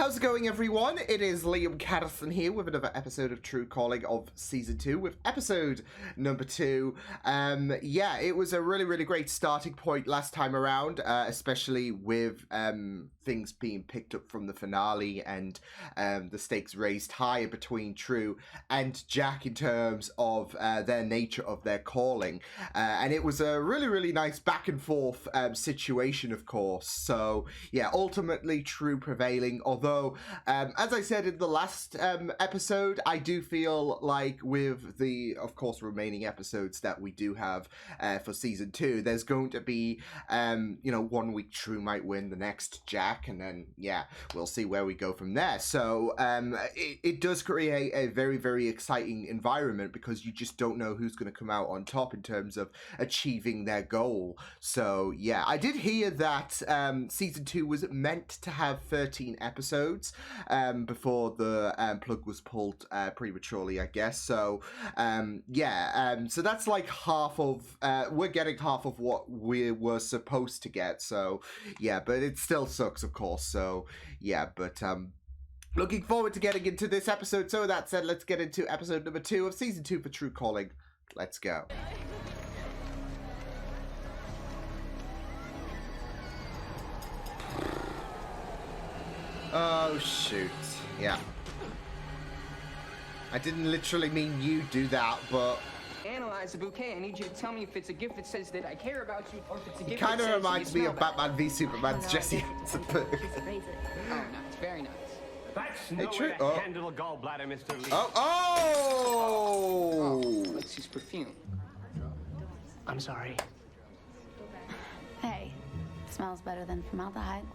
How's it going, everyone? It is Liam Catterson here with another episode of True Calling of Season 2 with episode number 2. Yeah, it was a really great starting point last time around, especially with things being picked up from the finale and the stakes raised higher between True and Jack in terms of their nature of their calling. And it was a really nice back and forth situation, of course. So, yeah, ultimately True prevailing, although, as I said in the last episode, I do feel like with the, of course, remaining episodes that we do have for Season 2, there's going to be, 1 week True might win, the next Jack, and then, yeah, we'll see where we go from there. So, it does create a very exciting environment because you just don't know who's going to come out on top in terms of achieving their goal. So, yeah, I did hear that Season 2 was meant to have 13 episodes before the plug was pulled prematurely, I guess. So, so that's like half of, we're getting half of what we were supposed to get. So, yeah, but it still sucks, of course. So, yeah, but looking forward to getting into this episode. So, with that said, let's get into episode number 2 of Season 2 for True Calling. Let's go. Oh, shoot. Yeah. I didn't literally mean you do that, but... Analyze the bouquet. I need you to tell me if it's a gift that says that I care about you, or if it's a gift kind that of reminds me of Batman v that. Superman's Jesse Eisenberg. Oh, nice. Very nice. That's no way to handle a gallbladder, Mr. Lee. Oh! Let's use perfume. I'm sorry. Hey, smells better than formaldehyde.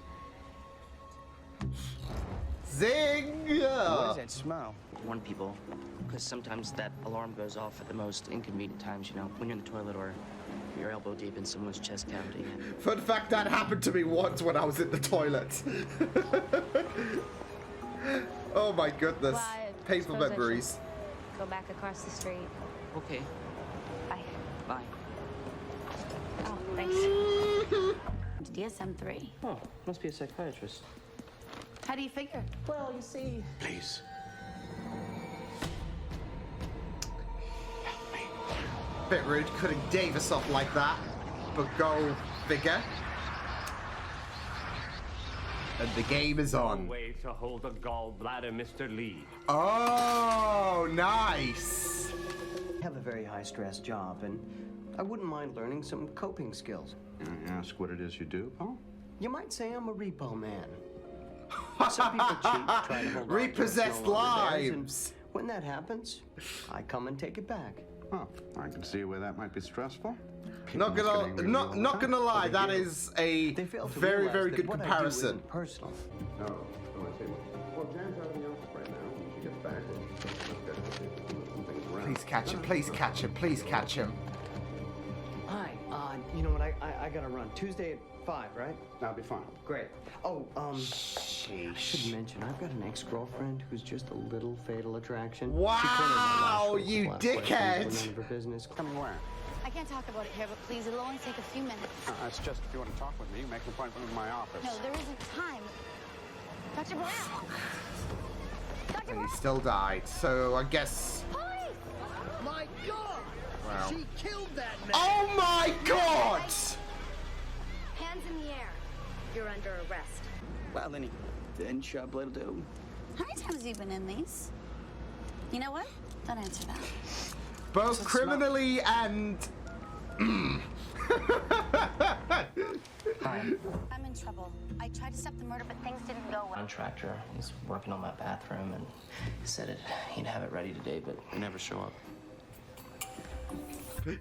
Zing! What does that smell? Warn people, because sometimes that alarm goes off at the most inconvenient times, you know, when you're in the toilet or you're elbow deep in someone's chest cavity. Fun fact, that happened to me once when I was in the toilet. Oh my goodness. Well, Painful memories. Go back across the street. Okay, Bye. bye. Oh, thanks. DSM-3. Oh, must be a psychiatrist. How do you figure? Well, you see... Please. Bit rude, cutting Davis off like that, but go figure. And the game is on. No way to hold a gallbladder, Mr. Lee. Oh, nice. I have a very high-stress job, and I wouldn't mind learning some coping skills. Ask what it is you do, Paul? You might say I'm a repo man. Some people cheat, try to hold on to Repossessed what's no longer theirs, and lives. when that happens, I come and take it back. Oh, I can see where that might be stressful. Not gonna lie, that is a They fail to very realize that good what I do comparison. isn't personal. No, I see. Well, Jan's out of the office right now. When she gets back, let's get some things around. Please catch him, please catch him, please catch him. Hi, you know what, I gotta run. Tuesday at 5, right? That'll be fine. Great. Oh, I should Sheesh. mention, I've got an ex-girlfriend who's just a little fatal attraction. Wow, She cornered my last you last wedding dickhead. when none of her business. Coming where? I can't talk about it here, but please, it'll only take a few minutes. It's just if you want to talk with me, make an appointment in my office. No, there isn't time. Dr. Brown! Dr. And Brown! he still died, so I guess... Police! My God! Wow. She killed that man! Oh my god! Hands in the air. You're under arrest. Well, any inch will do. How many times have you been in these? You know what? Don't answer that. Both criminally and... Hi. I'm in trouble. I tried to stop the murder, but things didn't go well. Contractor, he's working on my bathroom, and he said he'd have it ready today, but never show up.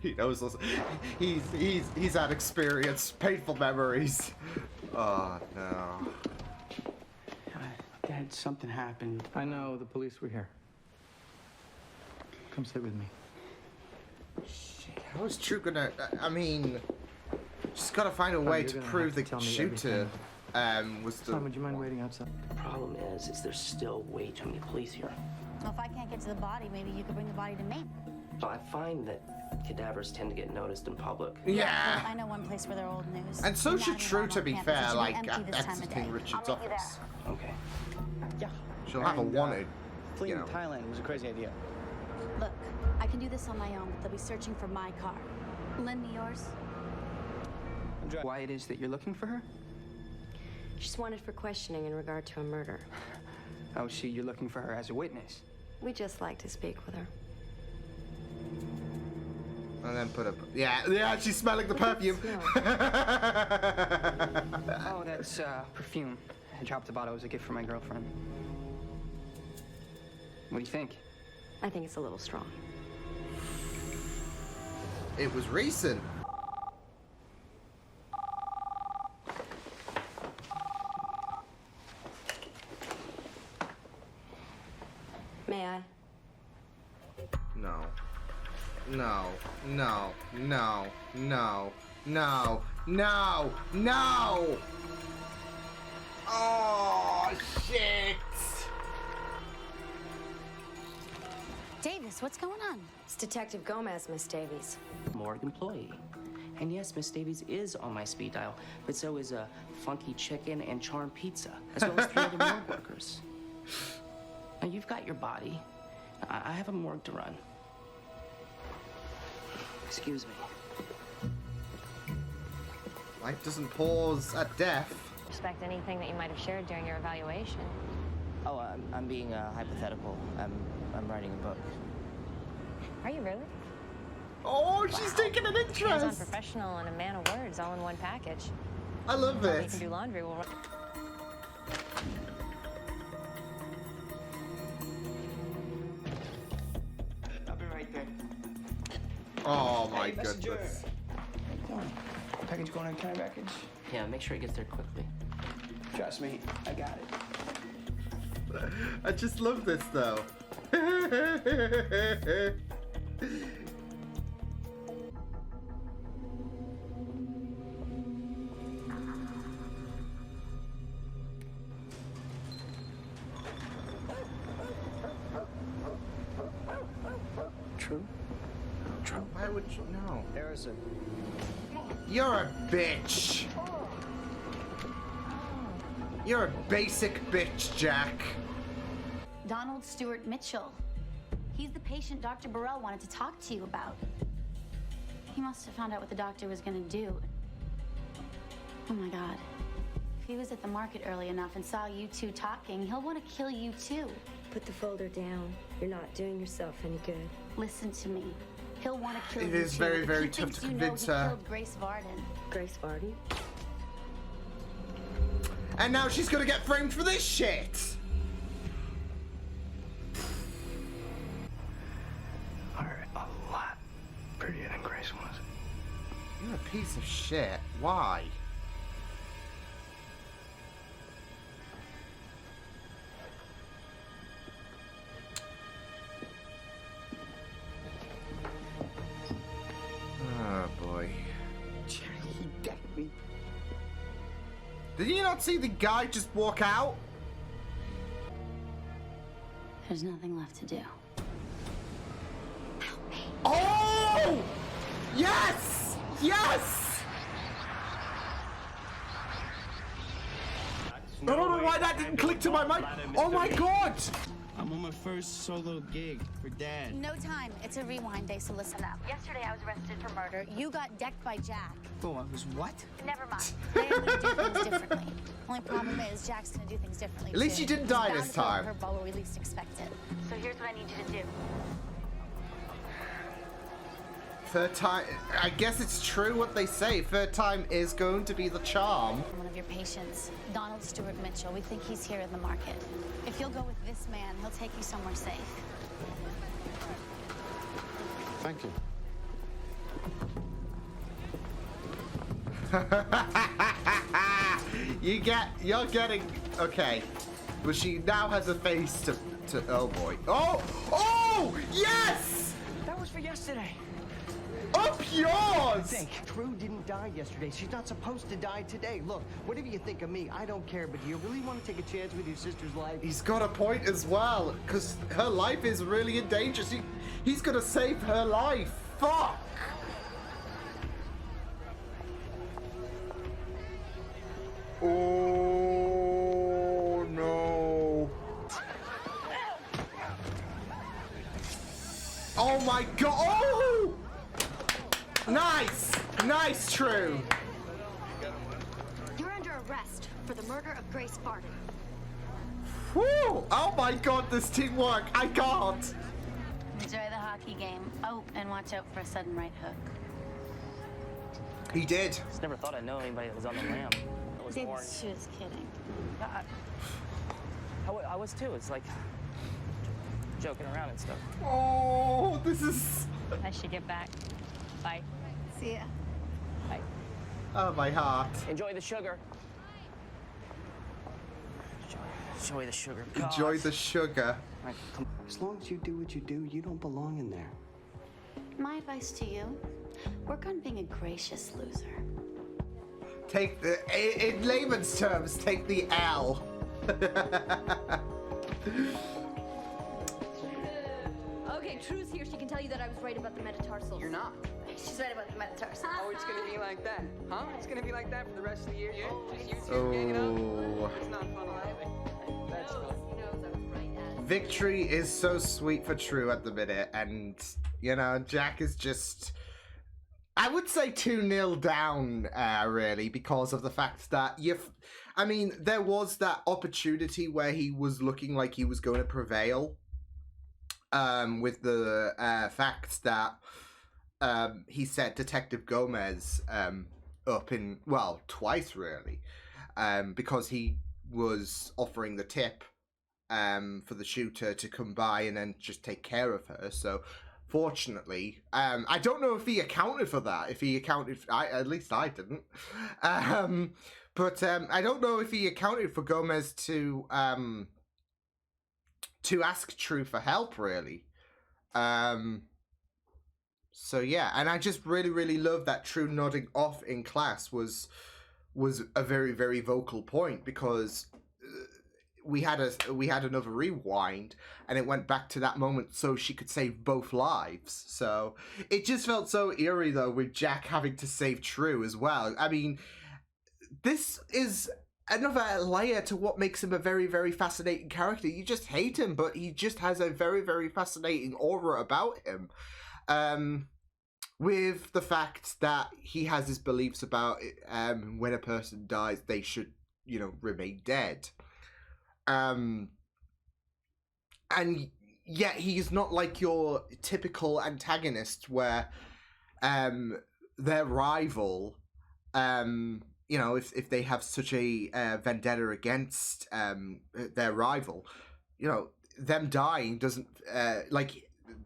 He knows this. He's had experience, painful memories. Oh no. Dad, something happened. I know, the police were here. Come sit with me. Shit, how is True gonna? I mean, just gotta find a way you're to gonna prove have to the tell me shooter was the. Tom, would you mind waiting outside? The problem is there's still way too many police here. Well, if I can't get to the body, maybe you could bring the body to me. I find that cadavers tend to get noticed in public. Yeah. I know one place where they're old news. And so The should anatomy True, lab to on be campus. fair, It should be like empty this time of exiting day. Richard's I'll meet you office. Okay. Yeah. She'll have a wanted. Fleeing You know. Thailand was a crazy idea. Look, I can do this on my own, but they'll be searching for my car. Lend me yours. Why it is that you're looking for her? She's wanted for questioning in regard to a murder. Oh, see, you're looking for her as a witness. We just like to speak with her. And then put up. Yeah, she's smelling the perfume. Oh, that's perfume. I dropped the bottle as a gift for my girlfriend. What do you think? I think it's a little strong. It was recent. May I? No. No. No. No. No. No. No. No. Oh, shit. Davis, what's going on? It's Detective Gomez, Miss Davies. Morgue employee. And yes, Miss Davies is on my speed dial, but so is a funky chicken and charm pizza, as well as 3 other morgue workers. Now, you've got your body. I have a morgue to run. Excuse me. Life doesn't pause at death. Respect anything that you might have shared during your evaluation. Oh, I'm being hypothetical. I'm writing a book. Are you really? Oh, she's taking an Hands-on interest. professional and a man of words all in one package. I love You it. can do laundry. We'll run. I'll be right there. Oh my Hey, messenger. goodness. Package going on, kind of package? Yeah, make sure it gets there quickly. Trust me, I got it. I just love this though. True? True. Why would you know? Harrison. You're a bitch. You're a basic bitch, Jack. Donald Stewart Mitchell. He's the patient Dr. Burrell wanted to talk to you about. He must have found out what the doctor was gonna do. Oh my God. If he was at the market early enough and saw you two talking, he'll want to kill you too. Put the folder down. You're not doing yourself any good. Listen to me. He'll want to kill It you is too. very, If very he tough thinks to you know convince he her. killed Grace Varden. Grace Varden? And now she's gonna get framed for this shit. Are a lot prettier than Grace was. You're a piece of shit. Why? Oh boy. He decked me. Did you not see the guy just walk out? There's nothing left to do. Oh! Yes! Yes! I don't know why that didn't click to my mind. Oh my god! I'm on my first solo gig for Dad. No time. It's a rewind day, so listen up. Yesterday I was arrested for murder. You got decked by Jack. Oh, I was what? Never mind. They are gonna do things differently. Only problem is Jack's gonna do things differently. At least too. you didn't He's die bound this to throw a time. curveball where we least expect it. So here's what I need you to do. Third time. I guess it's true what they say. Third time is going to be the charm. One of your patients, Donald Stewart Mitchell. We think he's here in the market. If you'll go with this man, he'll take you somewhere safe. Thank you. You're getting okay. But she now has a face to oh boy. Oh yes! That was for yesterday. Up yours! Drew didn't die yesterday. She's not supposed to die today. Look, whatever you think of me, I don't care, but do you really want to take a chance with your sister's life? He's got a point as well, because her life is really in danger. He's gonna save her life. Fuck! Oh no. Oh my god! Oh! Nice! Nice, True! You're under arrest for the murder of Grace Barton. Whew! Oh my god, this teamwork! I can't! Enjoy the hockey game. Oh, and watch out for a sudden right hook. He did. Just never thought I'd know anybody that was on the lam. I was born. She was kidding. I was too. It's like joking around and stuff. Oh, this is... I should get back. Bye. See ya. Bye. Oh, my heart. Enjoy the sugar. Enjoy the sugar. Enjoy the sugar. As long as you do what you do, you don't belong in there. My advice to you, work on being a gracious loser. Take the... In layman's terms, take the L. Okay, True's here. She can tell you that I was right about the metatarsals. You're not. She's right about the metatarsals. Oh, it's gonna be like that, huh? It's gonna be like that for the rest of the year, yeah? Just you two hanging out? It's not fun, That's fun. Victory is so sweet for True at the minute, and, you know, Jack is just... I would say 2-0 down, really, because of the fact that I mean, there was that opportunity where he was looking like he was going to prevail, with the fact that he set Detective Gomez up in, well, twice, really, because he was offering the tip for the shooter to come by and then just take care of her, so... Fortunately, I don't know if he accounted for that. If he accounted, at least I didn't. But I don't know if he accounted for Gomez to ask True for help, really. So yeah, and I just really love that True nodding off in class was a very vocal point, because we had another rewind and it went back to that moment so she could save both lives. So it just felt so eerie, though, with Jack having to save True as well. I mean, this is another layer to what makes him a very fascinating character. You just hate him, but he just has a very fascinating aura about him. With the fact that he has his beliefs about when a person dies, they should, you know, remain dead. And yet he's not like your typical antagonist where their rival, you know, if they have such a vendetta against their rival, you know, them dying doesn't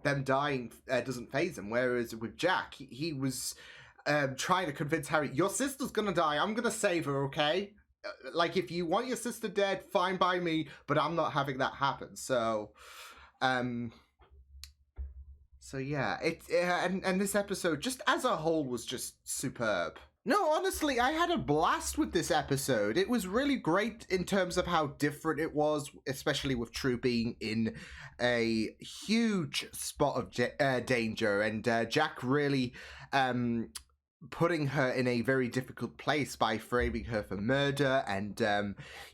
doesn't faze him. Whereas with Jack, he was trying to convince Harry, your sister's gonna die, I'm gonna save her, okay? Like, if you want your sister dead, fine by me, but I'm not having that happen. So, yeah, and this episode, just as a whole, was just superb. No, honestly, I had a blast with this episode. It was really great in terms of how different it was, especially with True being in a huge spot of danger, and Jack really putting her in a very difficult place by framing her for murder. And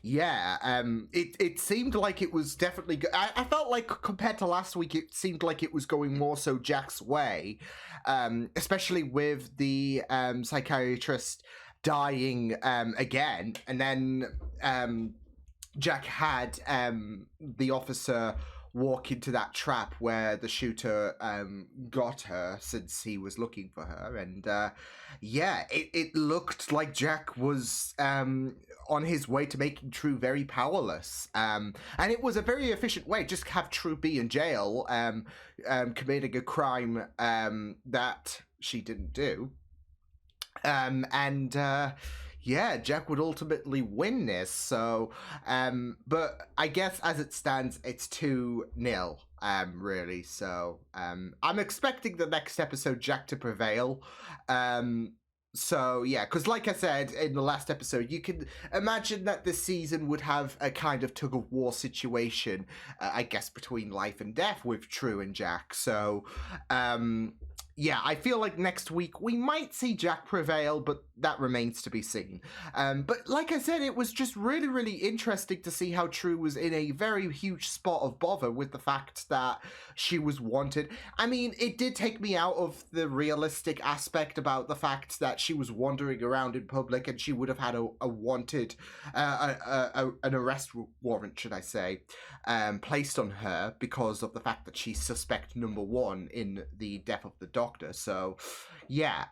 it seemed like it was definitely I felt like, compared to last week, it seemed like it was going more so Jack's way, especially with the psychiatrist dying again, and then Jack had the officer walk into that trap where the shooter got her, since he was looking for her. And it looked like Jack was on his way to making True very powerless, and it was a very efficient way. Just have True be in jail, committing a crime that she didn't do, Jack would ultimately win this. So, but I guess as it stands, it's 2-0, really. So, I'm expecting the next episode Jack to prevail. So, yeah, because like I said in the last episode, you can imagine that this season would have a kind of tug-of-war situation, I guess, between life and death with True and Jack. So, yeah, I feel like next week we might see Jack prevail, but that remains to be seen. But like I said, it was just really, really interesting to see how True was in a very huge spot of bother with the fact that she was wanted. I mean, it did take me out of the realistic aspect about the fact that she was wandering around in public and she would have had a wanted, an arrest warrant, should I say, placed on her because of the fact that she's suspect number one in the death of the Doctor. So, yeah.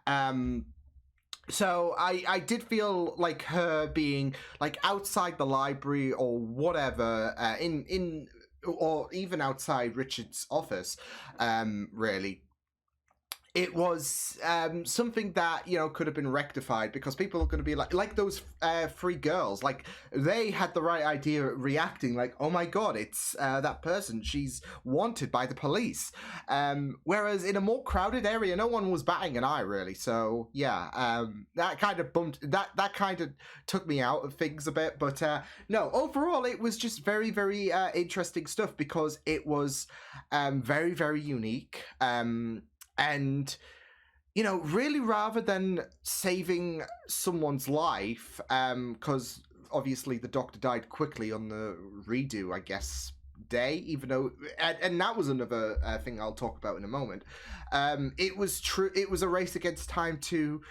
So I did feel like her being like outside the library or whatever, or even outside Richard's office, really. It was something that, you know, could have been rectified because people are going to be like those three girls, like they had the right idea at reacting like, oh my god, it's that person, she's wanted by the police. Whereas in a more crowded area, no one was batting an eye really. So yeah, that kind of that kind of took me out of things a bit. But no, overall it was just very, very interesting stuff because it was very, very unique. And, you know, really rather than saving someone's life, because obviously the Doctor died quickly on the redo, I guess, day, even though, and that was another thing I'll talk about in a moment. It was a race against time to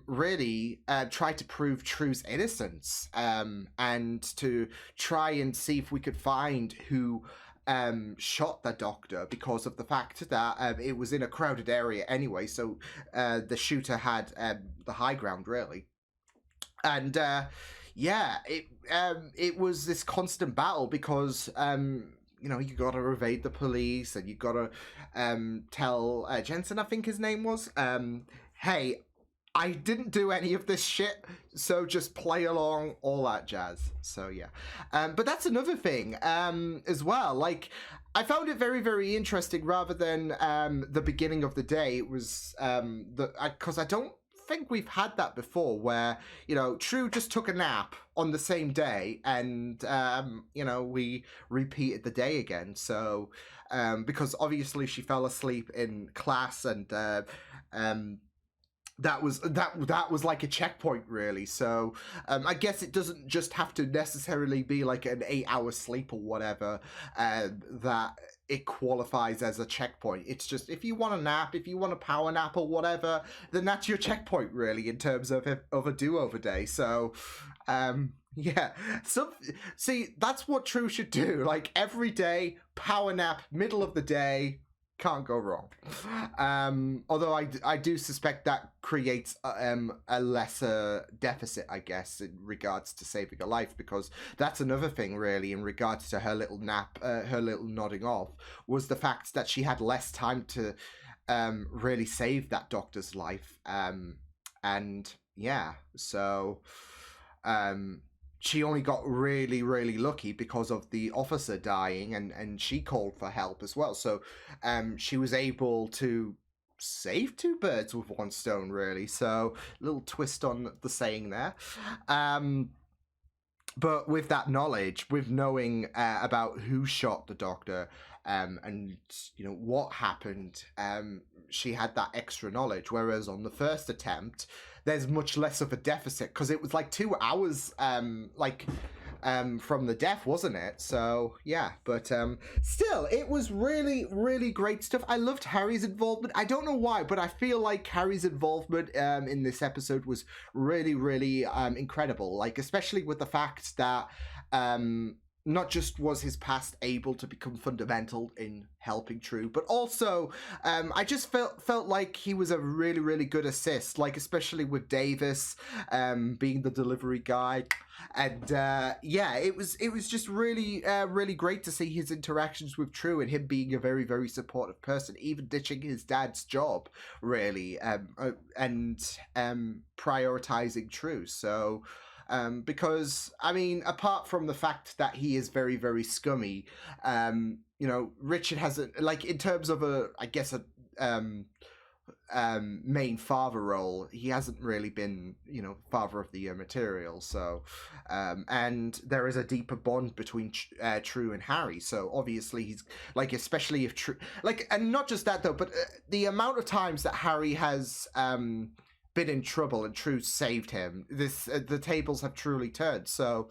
really try to prove True's innocence, and to try and see if we could find who shot the Doctor, because of the fact that it was in a crowded area anyway, so the shooter had the high ground really. And yeah, it was this constant battle because you know, you gotta evade the police and you gotta tell Jensen, I think his name was, hey, I didn't do any of this shit, so just play along, all that jazz. So yeah, but that's another thing as well. Like, I found it very, very interesting. Rather than the beginning of the day, it was because I don't think we've had that before, where, you know, True just took a nap on the same day, and you know, we repeated the day again. So because obviously she fell asleep in class, and that was like a checkpoint really. So I guess it doesn't just have to necessarily be like an 8-hour sleep or whatever that it qualifies as a checkpoint. It's just, if you want a nap, if you want a power nap or whatever, then that's your checkpoint really in terms of a do-over day. So yeah, so see, that's what True should do. Like, every day, power nap, middle of the day, can't go wrong. Although I do suspect that creates a lesser deficit, I guess, in regards to saving a life, because that's another thing really in regards to her little nap, her little nodding off, was the fact that she had less time to really save that Doctor's life. And yeah, so she only got really, really lucky because of the officer dying, and she called for help as well. So she was able to save two birds with one stone, really. So a little twist on the saying there. But with that knowledge, with knowing about who shot the Doctor, and, you know, what happened, she had that extra knowledge. Whereas on the first attempt, there's much less of a deficit, because it was like 2 hours, from the death, wasn't it? So yeah, but still, it was really, really great stuff. I loved Harry's involvement. I don't know why, but I feel like Harry's involvement in this episode was really, really incredible. Like, especially with the fact that not just was his past able to become fundamental in helping True, but also I just felt like he was a really, really good assist, like especially with Davis being the delivery guy. And yeah, it was just really, really great to see his interactions with True, and him being a very, very supportive person, even ditching his dad's job, really, and prioritizing True. So because, I mean, apart from the fact that he is very, very scummy, you know, Richard has a, like, in terms of a, I guess, a main father role. He hasn't really been, father of the year material. So, and there is a deeper bond between True and Harry. So obviously he's like, especially if True, like, and not just that though, but the amount of times that Harry has been in trouble and True saved him, the tables have truly turned. So,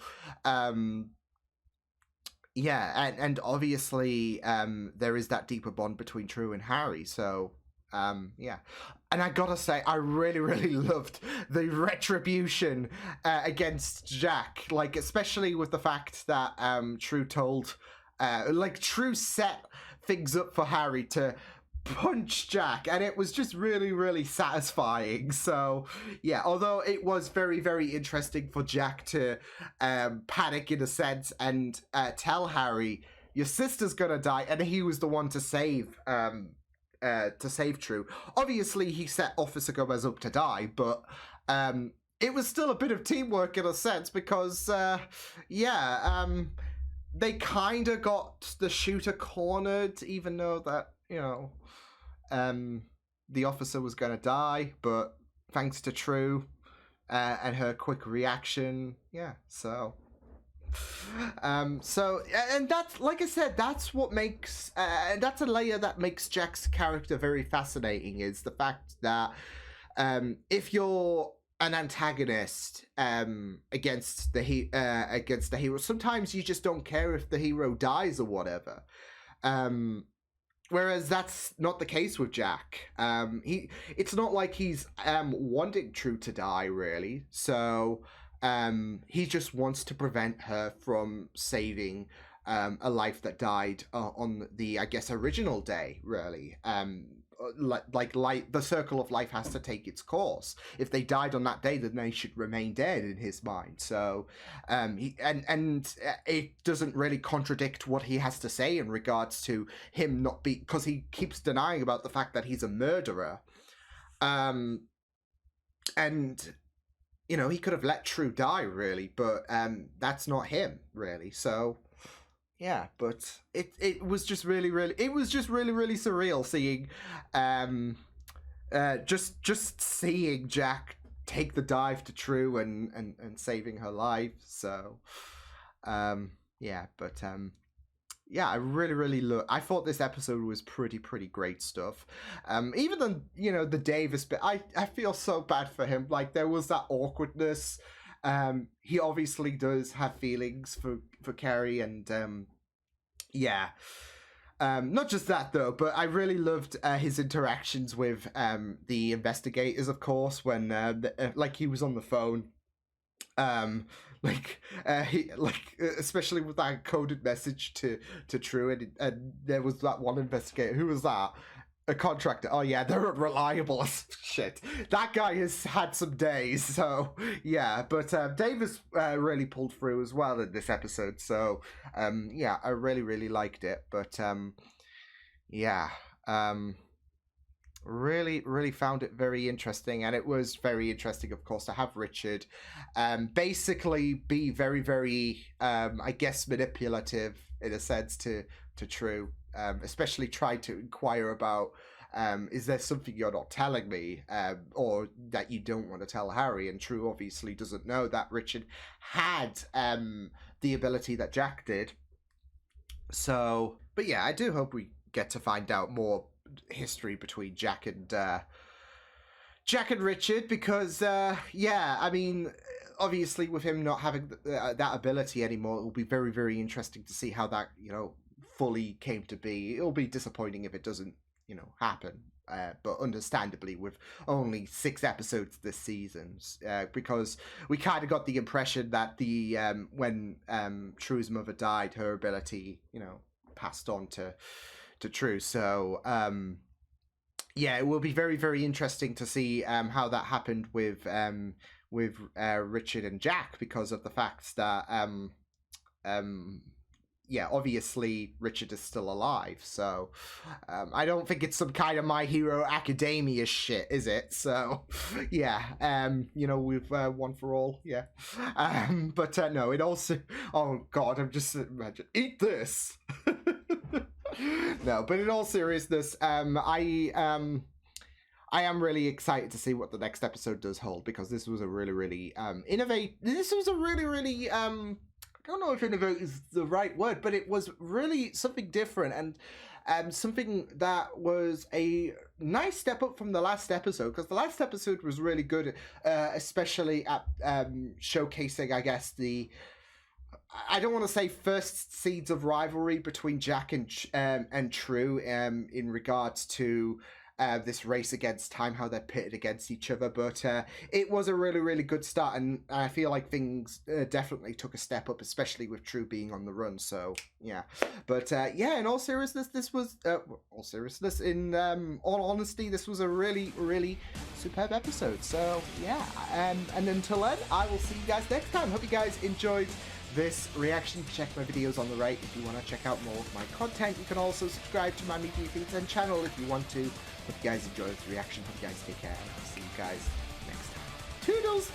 yeah, and obviously there is that deeper bond between True and Harry. So. Yeah, and I gotta say, I really, really loved the retribution against Jack, like, especially with the fact that True told, True set things up for Harry to punch Jack, and it was just really, really satisfying. So, yeah, although it was very, very interesting for Jack to panic in a sense and tell Harry, your sister's gonna die, and he was the one to save True. Obviously, he set Officer Gomez up to die, but it was still a bit of teamwork in a sense because, they kind of got the shooter cornered, even though that, the officer was going to die, but thanks to True and her quick reaction, so... and that's, like I said, that's what makes that's a layer that makes Jack's character very fascinating, is the fact that if you're an antagonist against the hero, sometimes you just don't care if the hero dies or whatever, whereas that's not the case with Jack. It's not like he's wanting True to die, really, so he just wants to prevent her from saving a life that died on the, I guess, original day, really. The circle of life has to take its course. If they died on that day, then they should remain dead in his mind. So, it doesn't really contradict what he has to say in regards to him not be, because he keeps denying about the fact that he's a murderer. And he could have let True die, really, but that's not him, really. So, yeah, but it was just really, really, really surreal seeing, just seeing Jack take the dive to True and saving her life. So, yeah, but yeah, I really I thought this episode was pretty great stuff. Even the, the Davis bit, I feel so bad for him. Like, there was that awkwardness. He obviously does have feelings for Carrie, and yeah. Not just that though, but I really loved his interactions with the investigators, of course, when he was on the phone. Especially with that coded message to True, and there was that one investigator. Who was that? A contractor. Oh yeah, they're unreliable as shit. That guy has had some days. So yeah, but Davis really pulled through as well in this episode. So yeah, I really liked it. But yeah. Really found it very interesting, and it was very interesting, of course, to have Richard basically be very I guess manipulative in a sense to True, especially try to inquire about is there something you're not telling me, or that you don't want to tell Harry. And True obviously doesn't know that Richard had the ability that Jack did. So, but yeah, I do hope we get to find out more history between Jack and Richard, because yeah, I mean, obviously with him not having that ability anymore, it will be very interesting to see how that fully came to be. It'll be disappointing if it doesn't happen, but understandably with only 6 episodes this season, because we kind of got the impression that the when True's mother died, her ability passed on to True. So yeah, it will be very interesting to see how that happened with Richard and Jack, because of the fact that yeah, obviously Richard is still alive. So I don't think it's some kind of My Hero Academia shit, is it? So yeah, we've one for all, yeah. But no, it also, oh god, I'm just imagine, eat this. No, but in all seriousness, I I am really excited to see what the next episode does hold, because this was a really, really really I don't know if innovate is the right word, but it was really something different, and something that was a nice step up from the last episode, because the last episode was really good, especially at showcasing, I guess, I don't want to say first seeds of rivalry between Jack and True in regards to this race against time, how they're pitted against each other, but it was a really, really good start, and I feel like things definitely took a step up, especially with True being on the run. So yeah, but yeah, in all seriousness, this was all honesty, this was a really, really superb episode. So yeah, and until then, I will see you guys next time. Hope you guys enjoyed this reaction. Check my videos on the right if you want to check out more of my content. You can also subscribe to my media feeds and channel if you want to. Hope you guys enjoyed this reaction. Hope you guys take care, and I'll see you guys next time. Toodles!